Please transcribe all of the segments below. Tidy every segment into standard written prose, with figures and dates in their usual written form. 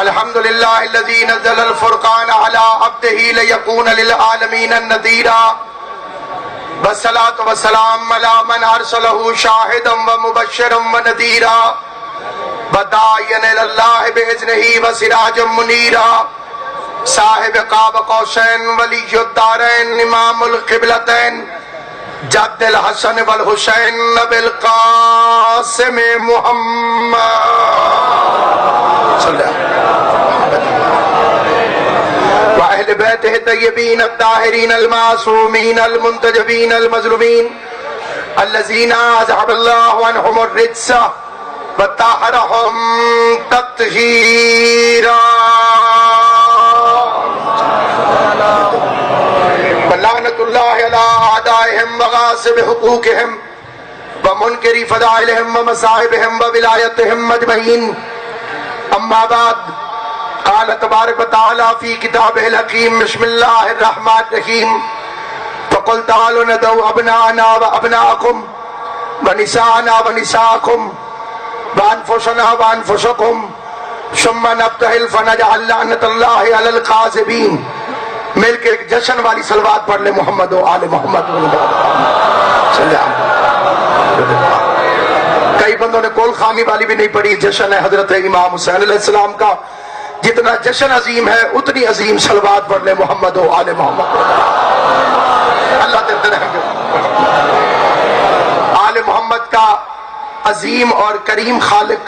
الحمد لله الذي نزل الفرقان على عبده ليكون للعالمين نذيرا والصلاة والسلام على من أرسله شاهدا ومبشرا ونذيرا وداعيا إلى الله بإذنه وسراجا منيرا صاحب قاب قوسين ولي الدارين إمام القبلتين جد الحسن والحسين بالقاسم محمد صلی اللہ وأهل بيته الطيبين الطاهرين المعصومين المنتجبين المظلومين الذين أذهب الله عنهم الرجس وطهرهم تطهيرا ولعنة الله على أعدائهم وغاصب حقوقهم ومنكر فضائلهم ومصائبهم وولايتهم أجمعين اما بعد قال تبارک و تعالی فی کتابہ الحکیم بسم اللہ الرحمن الرحیم فقل تعالوا ندعو ابناءنا وابناءکم ونساءنا ونساءکم وانفسنا وانفسکم ثم نبتہل فنجعل لعنت اللہ علی الکاذبین. مل کے ایک جشن والی صلوات پڑھ لے محمد و آل محمد. کئی بندوں نے کول خانی والی بھی نہیں پڑھی. جشن ہے حضرت امام حسین علیہ السلام کا. جتنا جشن عظیم ہے اتنی عظیم صلوات پڑھ لے محمد و آل محمد. اللہ دیتے رہیں گے. آل محمد کا عظیم اور کریم خالق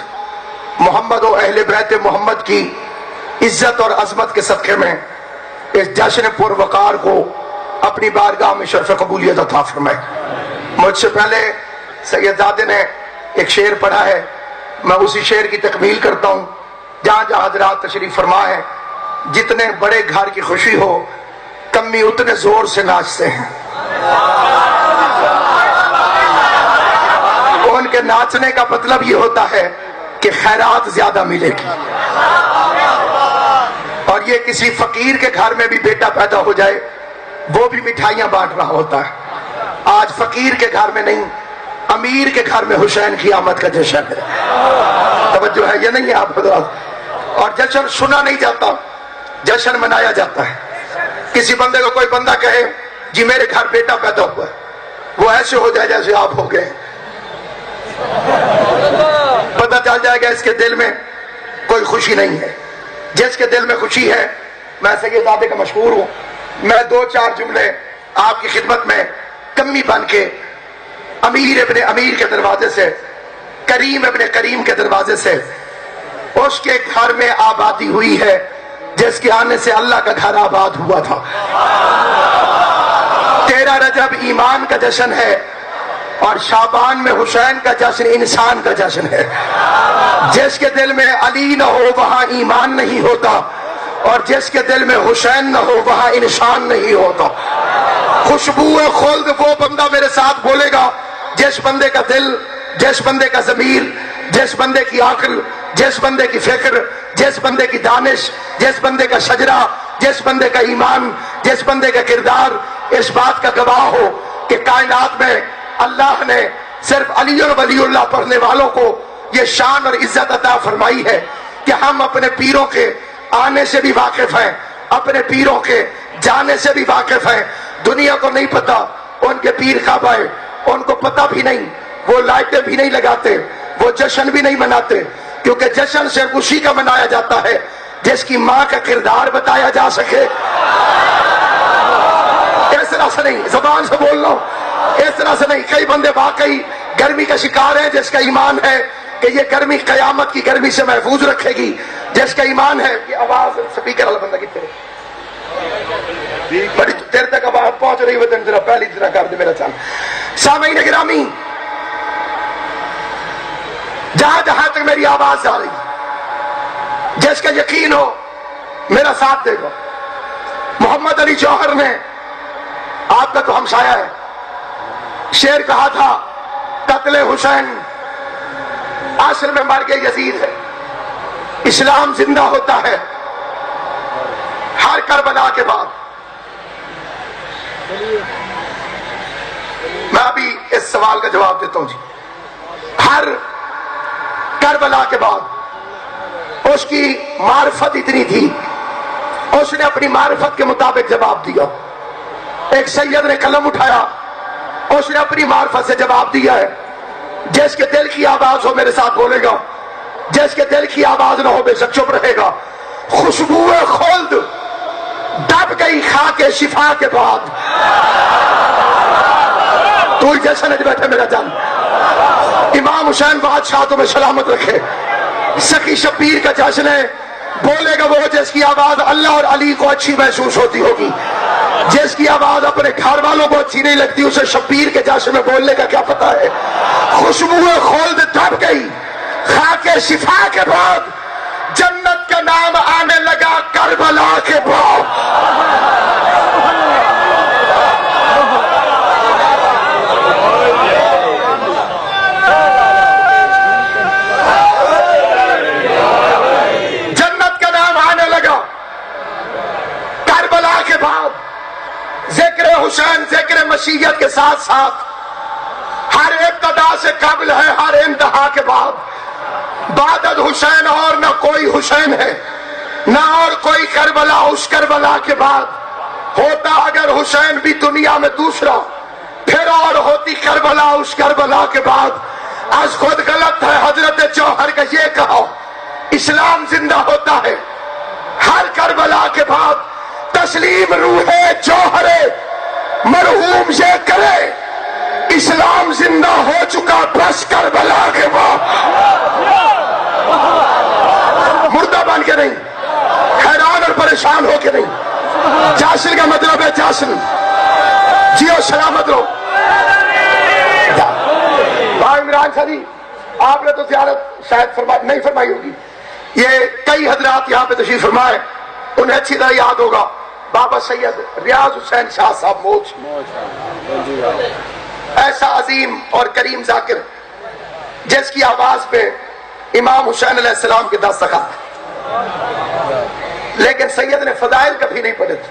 محمد و اہل بیت محمد کی عزت اور عظمت کے صدقے میں اس جشن پروقار کو اپنی بارگاہ میں شرف قبولیت عطا فرمائے. مجھ سے پہلے سید زادے نے ایک شعر پڑھا ہے، میں اسی شعر کی تکمیل کرتا ہوں. جہاں جہاں حضرات تشریف فرما ہے، جتنے بڑے گھر کی خوشی ہو کمی اتنے زور سے ناچتے ہیں. ان کے ناچنے کا مطلب یہ ہوتا ہے کہ خیرات زیادہ ملے گی. اور یہ کسی فقیر کے گھر میں بھی بیٹا پیدا ہو جائے وہ بھی مٹھائیاں بانٹ رہا ہوتا ہے. آج فقیر کے گھر میں نہیں، امیر کے گھر میں حسین کی آمد کا جشن ہے. توجہ ہے یہ نہیں ہے آپ حضرات؟ اور جشن سنا نہیں جاتا، جشن منایا جاتا ہے. کسی بندے کو کوئی بندہ کہے جی میرے گھر بیٹا پیدا ہوا ہے، وہ ایسے ہو جائے جیسے آپ ہو گئے. پتہ چل جائے گا اس کے دل میں کوئی خوشی نہیں ہے. جس کے دل میں خوشی ہے، میں سید زادے کا مشہور ہوں، میں دو چار جملے آپ کی خدمت میں کمی بن کے امیر ابن امیر کے دروازے سے، کریم ابن کریم کے دروازے سے، اس کے گھر میں آبادی ہوئی ہے جس کے آنے سے اللہ کا گھر آباد ہوا تھا. 13 رجب ایمان کا جشن ہے اور شعبان میں حسین کا جشن انسان کا جشن ہے. جس کے دل میں علی نہ ہو وہاں ایمان نہیں ہوتا، اور جس کے دل میں حسین نہ ہو وہاں انسان نہیں ہوتا. خوشبو خلد وہ بندہ میرے ساتھ بولے گا جس بندے کا دل، جس بندے کا ضمیر، جس بندے کی عقل، جس بندے کی فکر، جس بندے کی دانش، جس بندے کا شجرہ، جس بندے کا ایمان، جس بندے کا کردار اس بات کا گواہ ہو کہ کائنات میں اللہ نے صرف علی اور ولی اللہ پڑھنے والوں کو یہ شان اور عزت عطا فرمائی ہے کہ ہم اپنے پیروں کے آنے سے بھی واقف ہیں، اپنے پیروں کے جانے سے بھی واقف ہیں. دنیا کو نہیں پتا ان کے پیر کب آئے، ان کو پتہ بھی نہیں، وہ لائٹیں بھی نہیں لگاتے، وہ جشن بھی نہیں مناتے، کیونکہ جشن صرف اسی کا منایا جاتا ہے جس کی ماں کا کردار بتایا جا سکے. اس طرح سے نہیں، زبان سے بول لو، اس طرح سے نہیں. کئی بندے واقعی گرمی کا شکار ہیں جس کا ایمان ہے کہ یہ گرمی قیامت کی گرمی سے محفوظ رکھے گی. جس کا ایمان ہے کہ آواز سپیکر والا بندہ کتنے بڑی دیر تک آواز پہنچ رہی ہوتی ہے، ذرا پہلی طرح کر دے میرا چل. سامعین گرامی، جہاں جہاں تک میری آواز آ رہی، جس کا یقین ہو میرا ساتھ دے گا. محمد علی جوہر نے، آپ کا تو ہمسایہ ہے، شعر کہا تھا قتل حسین اصل میں مر گئے یزید ہے، اسلام زندہ ہوتا ہے ہر کربلا کے بعد. میں ابھی اس سوال کا جواب دیتا ہوں جی. ہر کربلا کے بعد اس کی معرفت اتنی تھی، اس نے اپنی معرفت کے مطابق جواب دیا۔ ایک سید نے قلم اٹھایا، اس نے اپنی معرفت سے جواب دیا ہے۔ جس کے دل کی آواز ہو میرے ساتھ بولے گا، جس کے دل کی آواز نہ ہو بے شک چپ رہے گا۔ خوشبو خلد دب گئی خاک شفا کے بعد۔ تو جشن بیٹھے میرا جان، امام حسین بادشاہ تمہیں سلامت رکھے۔ سخی شبیر کا جشن ہے، بولے گا وہ جس کی آواز اللہ اور علی کو اچھی محسوس ہوتی ہوگی۔ جس کی آواز اپنے گھر والوں کو اچھی نہیں لگتی اسے شبیر کے جشن میں بولنے کا کیا پتا ہے۔ خوشبو خلد دب گئی خاک شفا کے بعد، جنت کا نام آنے لگا کربلا کے بعد۔ جنت کا نام آنے لگا کربلا کے بعد۔ ذکر حسین ذکر مشیت کے ساتھ ساتھ ہر ابتدا سے قبل ہے، ہر انتہا کے بعد۔ بعد حسین اور نہ کوئی حسین ہے، نہ اور کوئی کربلا اس کربلا کے بعد۔ ہوتا اگر حسین بھی دنیا میں دوسرا، پھر اور ہوتی کربلا اس کربلا کے بعد۔ آج خود غلط ہے حضرت جوہر کا یہ کہا، اسلام زندہ ہوتا ہے ہر کربلا کے بعد۔ تسلیم روح جوہر مرحوم یہ کرے، اسلام زندہ ہو چکا بس کربلا کے بعد۔ مردہ بن کے نہیں، حیران اور پریشان ہو کے نہیں۔ جاشن کا مطلب ہے جاشن، جیو سلامت رہو۔ بھائی عمران شاہ جی، آپ نے تو زیارت شاید نہیں فرمائی ہوگی، یہ کئی حضرات یہاں پہ تشریف فرمائے، انہیں اچھی طرح یاد ہوگا بابا سید ریاض حسین شاہ صاحب موج، ایسا عظیم اور کریم ذاکر جس کی آواز پہ امام حسین علیہ السلام کے دستخط، لیکن سید نے فضائل کبھی نہیں پڑھے تھے۔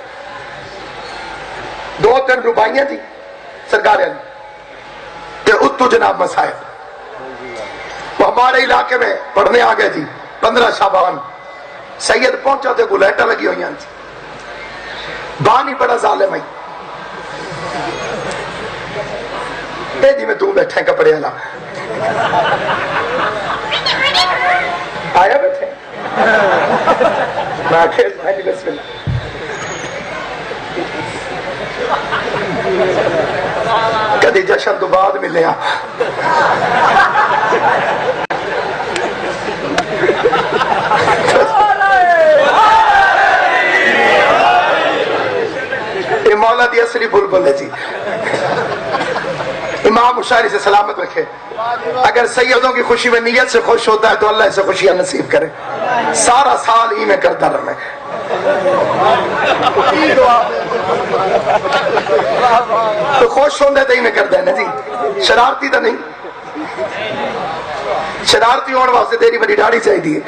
2-3 رباعیاں تھی سرکار علی کہ اتو جناب مصائب، وہ ہمارے علاقے میں پڑھنے آ گئے تھی۔ 15 شعبان سید پہنچا تھے، گلیٹا لگی ہوئی تھی، بانی بڑا ظالم ہے، جی میں تو بیٹھے کپڑے والا آیا بیٹھے بسم اللہ۔ کدی جشن تو بعد ملے آ مولا دی اصلی بلبل ہے جی۔ امام حسین سے سلامت رکھے۔ اگر سیدوں کی خوشی میں نیت سے خوش ہوتا ہے تو اللہ اسے خوشیاں نصیب کرے، سارا سال ہی میں کرتا رہے۔ تو خوش ہوندے تو ہی میں کرتا ہے نا جی، شرارتی تو نہیں۔ شرارتی ہونے واسطے تیری بڑی داڑھی چاہیے۔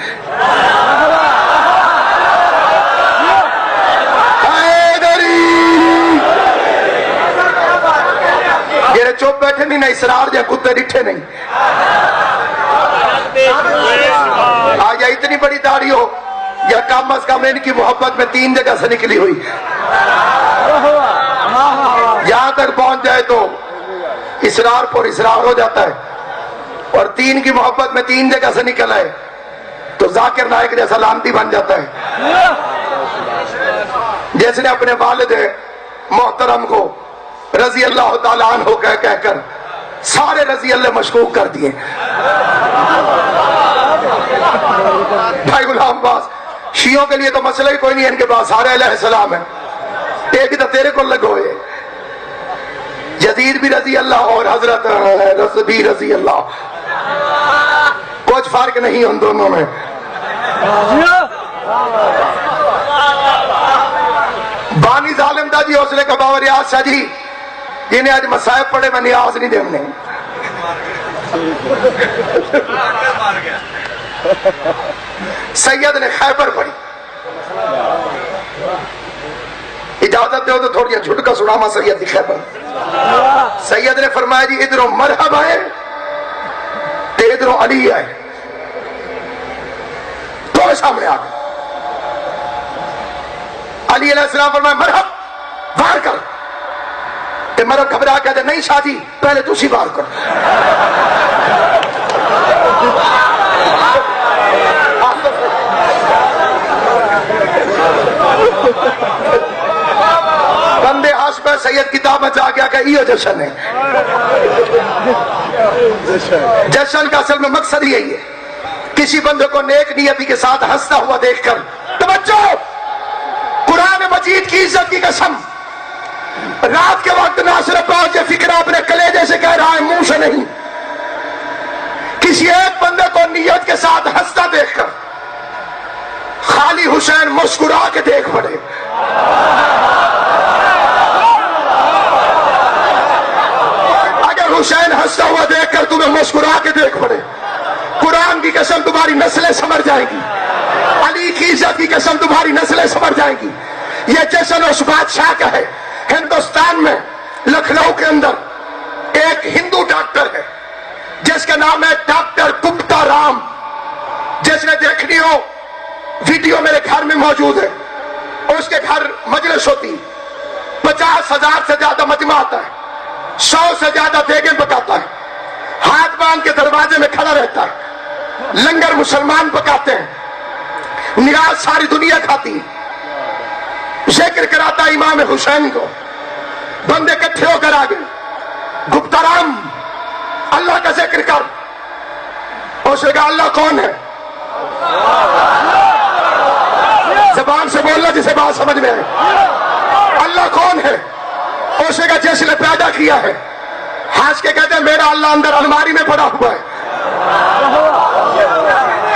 جیڑے چپ بیٹھے نہیں، نہ اسرار جا کتے ڈٹھے نہیں۔ آج اتنی بڑی داڑھی ہو یا کم از کم ان کی محبت میں 3 جگہ سے نکلی ہوئی، یہاں تک پہنچ جائے تو اسرار پر اسرار ہو جاتا ہے، اور 3 کی محبت میں 3 جگہ سے نکل آئے تو ذاکر نائک جیسا لانتی بن جاتا ہے، جس نے اپنے والد محترم کو رضی اللہ تعالیٰ عنہ کہہ کر سارے رضی اللہ مشکوک کر دیے۔ بھائی غلام عباس، شیعوں کے لیے تو مسئلہ ہی کوئی نہیں، ان کے پاس سارے علیہ السلام ہیں، ایک تو تیرے کو لگو ہے، یزید بھی رضی اللہ اور حضرت بھی رضی اللہ، کچھ فرق نہیں ان دونوں میں۔ بانی ظالم دا جی اس نے کہا بابا ریاض شاہ جی جنہیں آج مصائب پڑے میں نیاز نہیں دینے۔ سید نے خیبر پڑھی، اجازت دے تو تھوڑی جھٹکا سناما سید دی خیبر۔ سید نے فرمایا جی ادھروں مرحب آئے تے ادھروں علی آئے، دونوں سامنے آ گئے. علی علیہ السلام فرمایا مرحب وار کر. کہ مرحب گھبرا کہتے نہیں شاہ جی پہلے تسی وار کر. بندے ہاس پہ سید کتاب میں جا گیا کہ یہ جشن ہے. جشن کا اصل میں مقصد یہی ہے کسی بندے کو نیک نیتی کے ساتھ ہنستا ہوا دیکھ کر. توجہ, قرآن مجید کی عزت کی قسم, رات کے وقت ناصر عباس یہ فکر اپنے کلیجے سے کہہ رہا ہے منہ سے نہیں. کسی ایک بندے کو نیت کے ساتھ ہنستا دیکھ کر خالی حسین مسکرا کے دیکھ پڑے. اگر حسین ہنستا ہوا دیکھ کر تمہیں مسکرا کے دیکھ پڑے, قرآن کی قسم تمہاری نسلیں سمجھ جائیں گی, علی کی عزت کی قسم تمہاری نسلیں سمجھ جائیں گی. یہ جشن اس بادشاہ کا ہے. ہندوستان میں لکھنؤ کے اندر ایک ہندو ڈاکٹر ہے جس کا نام ہے ڈاکٹر گپتا رام. جس نے دیکھنی ہو ویڈیو میرے گھر میں موجود ہے. اس کے گھر مجلس ہوتی, 50,000 سے زیادہ مجمع آتا ہے, 100 سے زیادہ دیگیں پکاتا ہے, ہاتھ باندھ کے دروازے میں کھڑا رہتا ہے. لنگر مسلمان پکاتے ہیں, نیاز ساری دنیا کھاتی. ذکر کراتا امام حسین کو. بندے اکٹھے ہو کر آ گئے. گپتا رام اللہ کا ذکر کر. اس نے کہا اللہ کون ہے؟ زبان سے بولنا جسے بات سمجھ میں آئے. اللہ کون ہے؟ اس نے کہا جس نے پیدا کیا ہے. ہنس کے کہتے ہیں میرا اللہ اندر الماری میں پڑا ہوا ہے,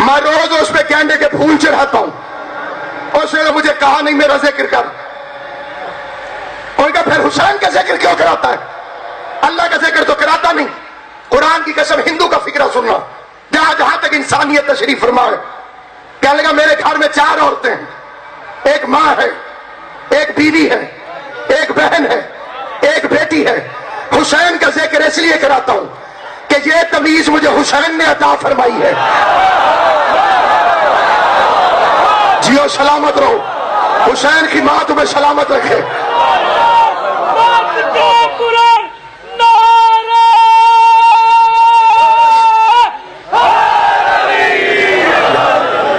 میں روز اس پہ گینڈے کے پھول چڑھاتا ہوں. اس نے مجھے کہا نہیں میرا ذکر کر. ان کا پھر حسین کا ذکر کیوں کراتا ہے؟ اللہ کا ذکر تو کراتا نہیں. قرآن کی قسم ہندو کا فکرہ سننا, جہاں تک انسانیت تشریف فرما ہے. کہنے لگا میرے گھر میں 4 عورتیں ہیں, ایک ماں ہے, ایک بیوی ہے, ایک بہن ہے, ایک بیٹی ہے. حسین کا ذکر اس لیے کراتا ہوں کہ یہ تمیز مجھے حسین نے عطا فرمائی ہے. جیو سلامت رہو, حسین کی ماں تمہیں سلامت رکھے.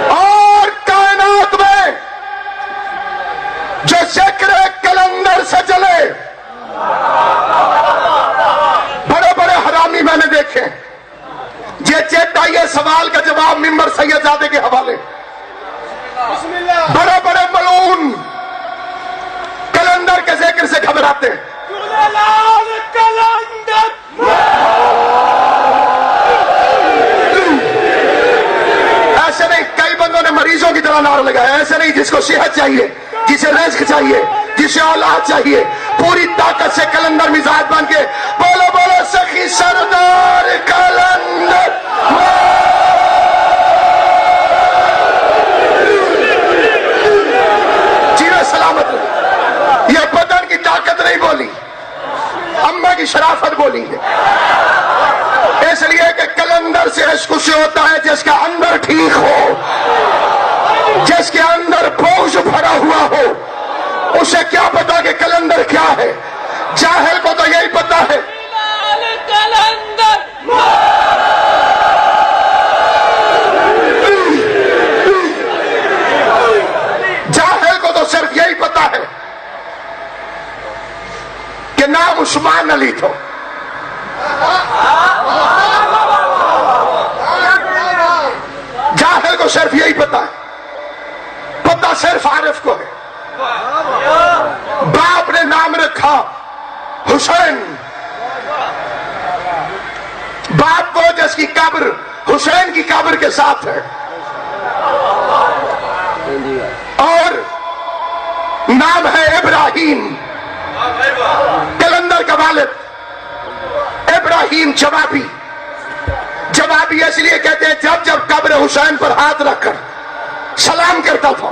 اور کائنات میں جو ذکر کلندر سے چلے, بڑے بڑے حرامی میں نے دیکھے. یہ چیتا یہ سوال کا جواب ممبر سید زادے کے حوالے. بڑے بڑے ملعون کلندر کے ذکر سے گھبراتے ہیں. ایسے نہیں, کئی بندوں نے مریضوں کی طرح نعرہ لگایا. ایسے نہیں, جس کو صحت چاہیے, جسے رزق چاہیے, جسے اولاد چاہیے, پوری طاقت سے کلندر مزاج بن کے بولو بولو سخی سردار کلندر. جیو سلامت. یہ بدن کی طاقت نہیں بولی, اماں کی شرافت بولی ہے. اس لیے کہ کلندر سے عشق اسے ہوتا ہے جس کا اندر ٹھیک ہو, جس کے اندر بوجھ بھرا ہوا ہو. اسے کیا پتا کہ کلندر کیا ہے؟ جاہل کو تو یہی پتا ہے. جاہل کو تو صرف یہی پتا ہے کہ نام عثمان علی تھا. جاہل کو صرف یہی پتا ہے, پتا صرف عارف کو ہے. باپ نے نام رکھا حسین. باپ کو جس کی قبر حسین کی قبر کے ساتھ ہے, اور نام ہے ابراہیم. کلندر کا والد ابراہیم جوابی. جوابی اس لیے کہتے ہیں جب جب قبر حسین پر ہاتھ رکھ کر سلام کرتا تھا,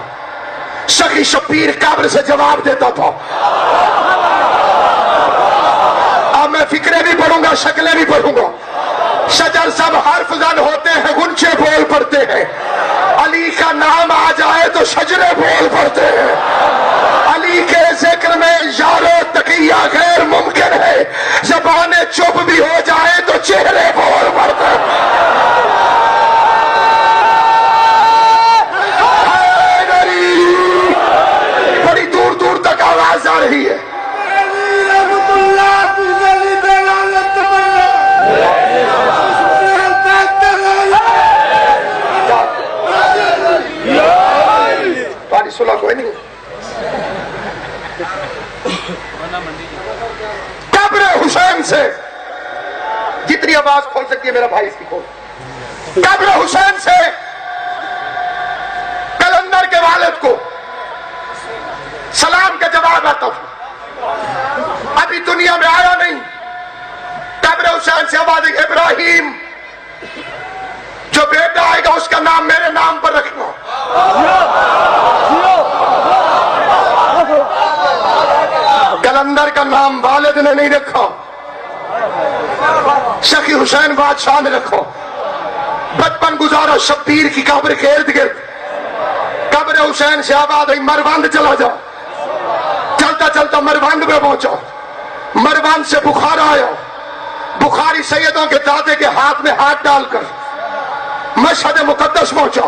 سخی شبیر قبر سے جواب دیتا تھا. اب میں فکریں بھی پڑھوں گا, شکلیں بھی پڑھوں گا. شجر سب حرف زن ہوتے ہیں، غنچے بول پڑتے ہیں، علی کا نام آ جائے تو شجرے بول پڑتے ہیں، علی کے ذکر میں یارو تقیہ غیر ممکن ہے، زبانیں چپ بھی ہو جائے تو چہرے بول پڑتے ہیں۔ بڑی دور دور تک آواز آ رہی ہے۔ پانی سنا کوئی نہیں۔ قبر حسین سے جتنی آواز کھول سکتی ہے میرا بھائی اس کی کھول۔ قبر حسین سے کلندر کے والد کو سلام کا جواب آتا ہوں، ابھی دنیا میں آیا نہیں۔ قبر حسین سے آواز ہے، ابراہیم جو بیٹا آئے گا اس کا نام میرے نام پر رکھنا۔ کلندر کا نام والد نے نہیں رکھا، شقی حسین بادشاہ نے رکھا۔ بچپن گزارا شبیر کی قبر کے ارد گرد۔ قبر حسین سے آواز آئی، مروند چلا جا۔ چلتا چلتا مروند میں پہنچا، مروند سے بخار آیا، بخاری سیدوں کے دادے کے ہاتھ میں ہاتھ ڈال کر مشہد مقدس پہنچا۔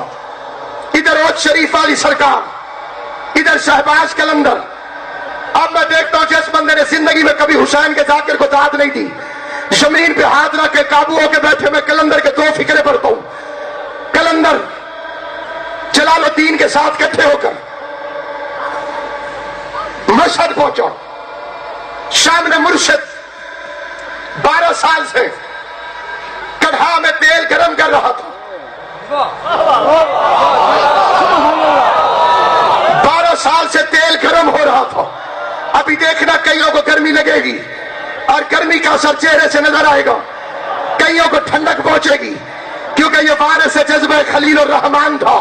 ادھر اوج شریف والی سرکار، ادھر شہباز کلندر۔ اب میں دیکھتا ہوں جس بندے نے زندگی میں کبھی حسین کے ذاکر کو داد نہیں دی، زمین پہ ہاتھ رکھ کے قابو ہو کے بیٹھے، میں کلندر کے دو فکرے پڑھتا ہوں۔ کلندر جلال الدین کے ساتھ کٹھے ہو کر مشہد پہنچا، سامنے مرشد 12 سال سے کڑھا میں تیل گرم کر رہا تھا۔ 12 سال سے تیل گرم ہو رہا تھا۔ ابھی دیکھنا کئیوں کو گرمی لگے گی اور گرمی کا اثر چہرے سے نظر آئے گا، کئیوں کو ٹھنڈک پہنچے گی، کیونکہ یہ وارث جذبہ خلیل الرحمان تھا۔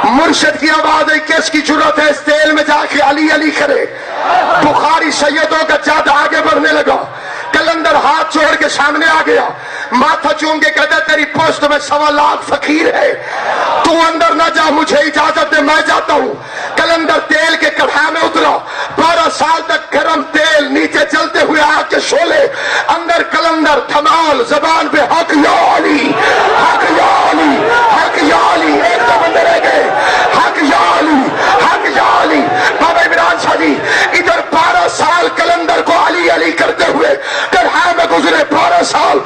مرشد کی آواز ہے، کس کی جرت ہے اس تیل میں جا کے علی علی کرے؟ بخاری سیدوں کا جد آگے بڑھنے لگا۔ کلندر ہاتھ چھوڑ کے سامنے آ گیا، ماتھا چوم کے کہتا، تیری پوسٹ میں 1.25 لاکھ فقیر ہے، تو اندر نہ جا، مجھے اجازت دے، میں جاتا ہوں۔ کلندر تیل کے کڑھا میں اترا، 12 سال تک گرم تیل، نیچے چلتے ہوئے آگ کے شعلے، اندر کلندر دھمال، زبان پہ حق یا علی، حق یا علی، حق یا علی۔ ایک دو بندے رہ گئے، حق یا علی، حق یا علی۔ بابا عمران شاہ جی ادھر 12 سال کلندر کو علی علی کرتے ہوئے کڑھا میں گزرے، 12 سال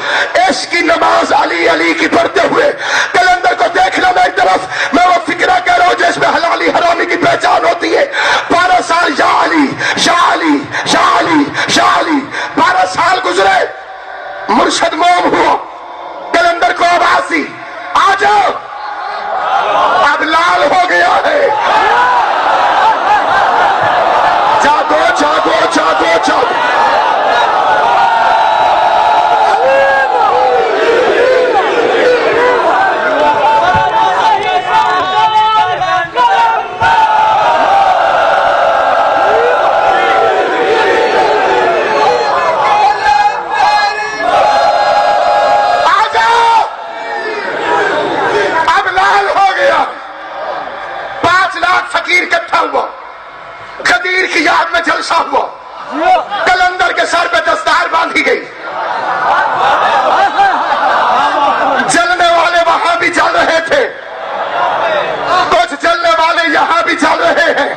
اس کی نماز علی علی کی پڑھتے ہوئے۔ کلندر کو دیکھنا میں ایک طرف، میں وہ فکرہ کہہ رہا ہوں جس میں حلالی حرامی کی پہچان ہوتی ہے۔ 12 سال یا علی یا علی یا علی یا علی، 12 سال گزرے، مرشد موم ہوا۔ کلندر کو آواز دی، آ جاؤ، اب لال ہو گیا ہے، جاگو جاگو جاگو جاگو۔ خدیر کی یاد میں جلسہ ہوا، کلندر کے سر پہ دستار باندھی گئی، جلنے والے وہاں بھی جل رہے تھے، کچھ جلنے والے یہاں بھی جل رہے ہیں۔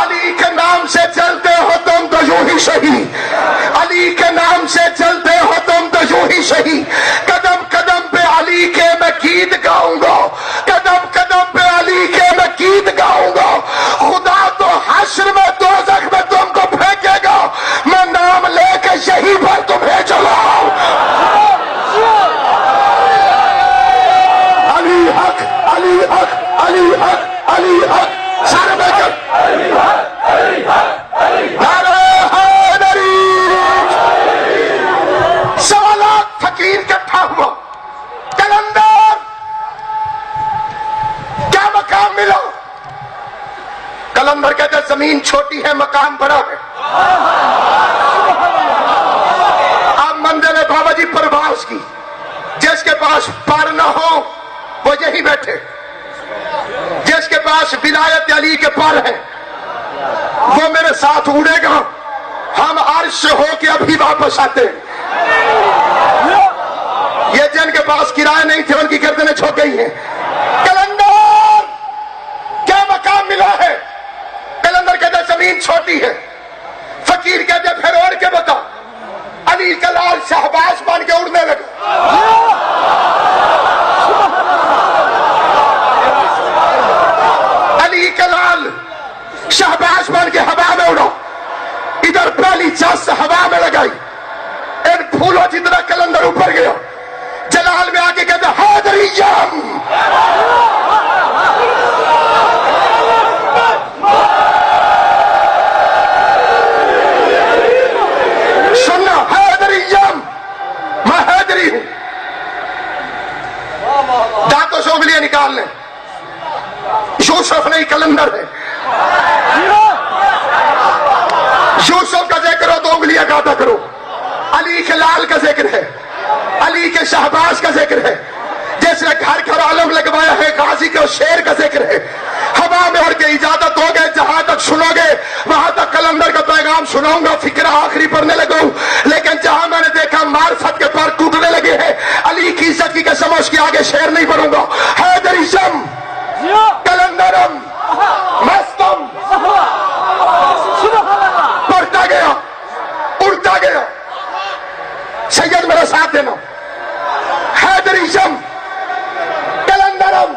علی کے نام سے چلتے ہو تم تو یوں ہی شہید، علی کے نام سے چلتے ہو تم تو یوں ہی شہید۔ قدم قدم پہ علی کے میں گیت گاؤں گا، قدم قدم پہ علی کے میں گیت گاؤں گا۔ خدا تو حشر میں دوزخ میں تم کو پھینکے گا، میں نام لے کے یہی پر تمہیں جلاؤں۔ علی حق، علی حق، علی حق، علی حق، سارے میں کر علی حق، علی حق، علی حق۔ نعرہ حیدری، 1.25 لاکھ فقیر اکٹھا ہوا۔ کلندر کیا مقام ملا؟ کلندر کہتے زمین چھوٹی ہے، مقام بڑا ہے۔ اب منزل بابا جی پرواز کی، جس کے پاس پر نہ ہو وہ یہی بیٹھے، جس کے پاس ولایت علی کے پر ہیں وہ میرے ساتھ اڑے گا، ہم عرش سے ہو کے ابھی واپس آتے ہیں۔ یہ جن کے پاس کرایہ نہیں تھے ان کی گردنیں جھک گئی ہیں۔ کلندر کیا مقام ملا ہے؟ کلندر کہتے زمین چھوٹی ہے، فقیر کہتے پھر اوڑھ کے بتا، علی کا لال شہباز بن کے اڑنے لگا۔ علی کا لال شہباز بن کے ہوا میں اڑا، ادھر پہلی چاس ہوا میں لگائی، ان پھولوں جتنا کلندر اوپر گیا، جلال میں آگے کہتے حیدریم، سننا حیدریم، میں حیدری ہوں۔ دانتوں سے انگلیاں نکال لیں، یوسف نہیں کلندر ہے۔ یوسف کا ذکر ہو تو انگلیاں کاٹا کرو، علی کے لال کا ذکر ہے، علی کے شہباز کا ذکر ہے، جس نے گھر گھر عالم لگوایا ہے، غازی کے شیر کا ذکر ہے۔ ہوا میں اڑ کے اجازت دو گے، جہاں تک سنو گے وہاں تک کلندر کا پیغام سناؤں گا، فکرہ آخری پڑھنے لگوں، لیکن جہاں میں نے دیکھا معرفت کے پر ٹوٹنے لگے ہیں، علی کی عزت کی قسم اس کے آگے شیر نہیں پڑھوں گا۔ حیدریزم، کلندرم، مستم، پڑھتا گیا، اڑتا گیا۔ سید میرا ساتھ دینا، حیدریزم، کلندرم،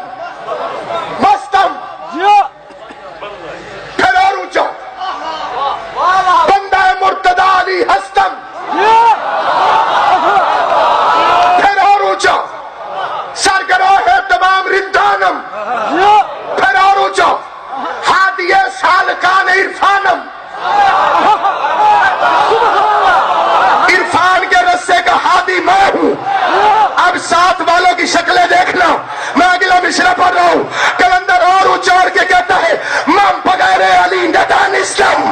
مستم، پھر اور اونچا، بندہ مرتضی علی ہستم، پھر اور اونچا، سرگراہ تمام رندانم، پھر اور اونچا، ہادی سالکان عرفانم، عرفان کے رسے کا ہادی میں ہوں۔ اب ساتھ والوں کی شکلیں دیکھنا، میں اگلا مشرا پڑھ رہا ہوں۔ کلندر اور اچار کے کہتا ہے مم بغیر علی ندانستم،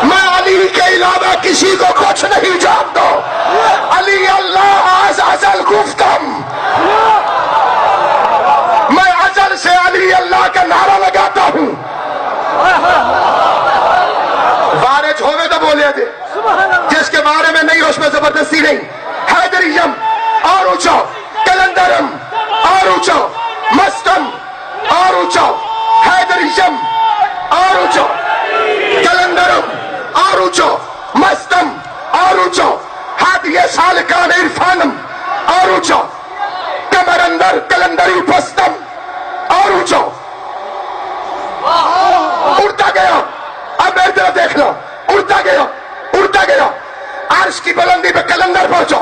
میں علی کے علاوہ کسی کو کچھ نہیں جانتا، علی اللہ از ازل گفتم، میں ازل سے علی اللہ کا نعرہ لگاتا ہوں۔ وارج ہوئے تو بولے دے، جس کے بارے میں نہیں اس میں زبردستی نہیں۔ حیدریم اور اونچا، کلندرم اور اونچا، مستم اور اونچا، حیدریم اور اونچا، کلندرم اور اونچا، مستم اور اونچا، ہادی سالکان عرفانم اور اونچا، کمر اندر کلندری پستم اور اونچا، اڑتا گیا۔ اب میری طرف دیکھنا، اڑتا گیا، اڑتا گیا، عرش کی بلندی پہ کلندر پہنچا۔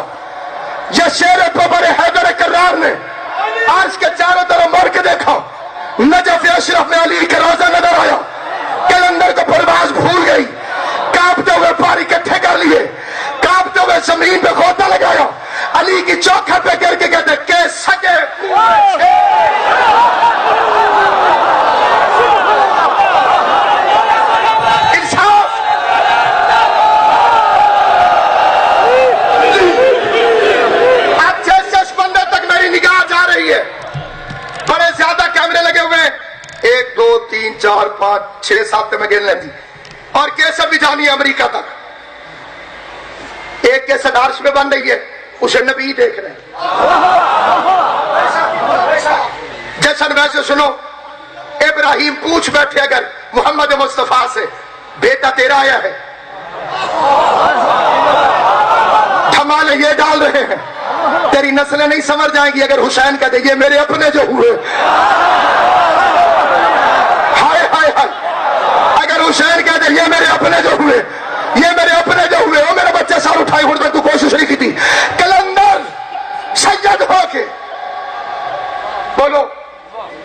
یہ شیر بڑے حیدر کرار نے عرش کے چاروں طرف مڑ کے دیکھا، نجف اشرف میں علی کا روزہ نظر آیا۔ کلندر کو پرواز بھول گئی، کانپتے ہوئے پار اکٹھے کر لیے، کانپتے ہوئے زمین پہ غوطہ لگایا، علی کی چوکھٹ پہ گر کے کہتے کہ سگے بڑے زیادہ کیمرے لگے ہوئے ہیں، 1 2 3 4 5 6 7 میں گن لیتی، اور کیسٹ بھی جانی ہے امریکہ تک۔ ایک کیسٹ عرش میں بن رہی ہے، اسے نبی دیکھ رہے ہیں۔ جشن ویسے سنو، ابراہیم پوچھ بیٹھے اگر محمد مصطفیٰ سے، بیٹا تیرا آیا ہے، دھمالے یہ ڈال رہے ہیں، تیری نسلیں نہیں سمجھ جائیں گی اگر حسین کہتے یہ میرے اپنے جو ہوئے، ہائے ہائے ہائے، اگر حسین کہتے یہ میرے اپنے جو ہوئے، یہ میرے اپنے جو ہوئے، وہ میرا بچہ سار اٹھائے ہوں تک تو کوشش نہیں کی تھی۔ کلندر سید ہو کے بولو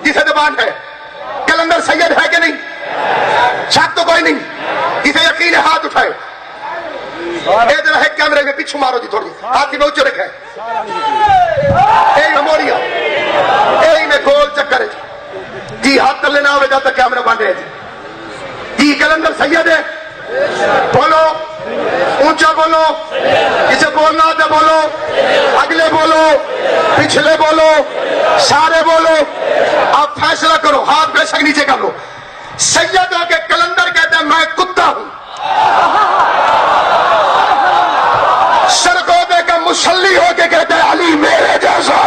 جسے زبان ہے، کلندر سید ہے کہ نہیں؟ شک تو کوئی نہیں، جسے یقین ہے ہاتھ اٹھائے۔ ادھر ہے کیمرے میں پیچھے مارو جی، تھوڑی ہاتھ میں اچھے رکھے، موڑیا میں گول چکر ہے جی، ہاتھ کر لینا ہوئے جب تک کیمرہ بن رہے جی۔ کلندر سید ہے، بولو اونچا بولو، جسے بولنا آتا بولو، اگلے بولو، پچھلے بولو، سارے بولو. آپ فیصلہ کرو، ہاتھ بے شک نیچے کر لو. سیدوں کے کلندر کہتے ہیں میں کتا ہوں. سرگودے کا مسلی ہو کے کہتے ہیں علی میرے جیسا.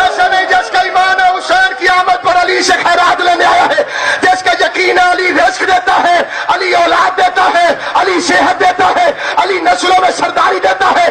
ایسا نہیں جس کا ایمان ہے حسین کی آمد پر علی سے خیرات لینے آیا ہے. جس کا یقین ہے علی رزق دیتا ہے، علی اولاد دیتا ہے، علی صحت دیتا ہے، علی نسلوں میں سرداری دیتا ہے.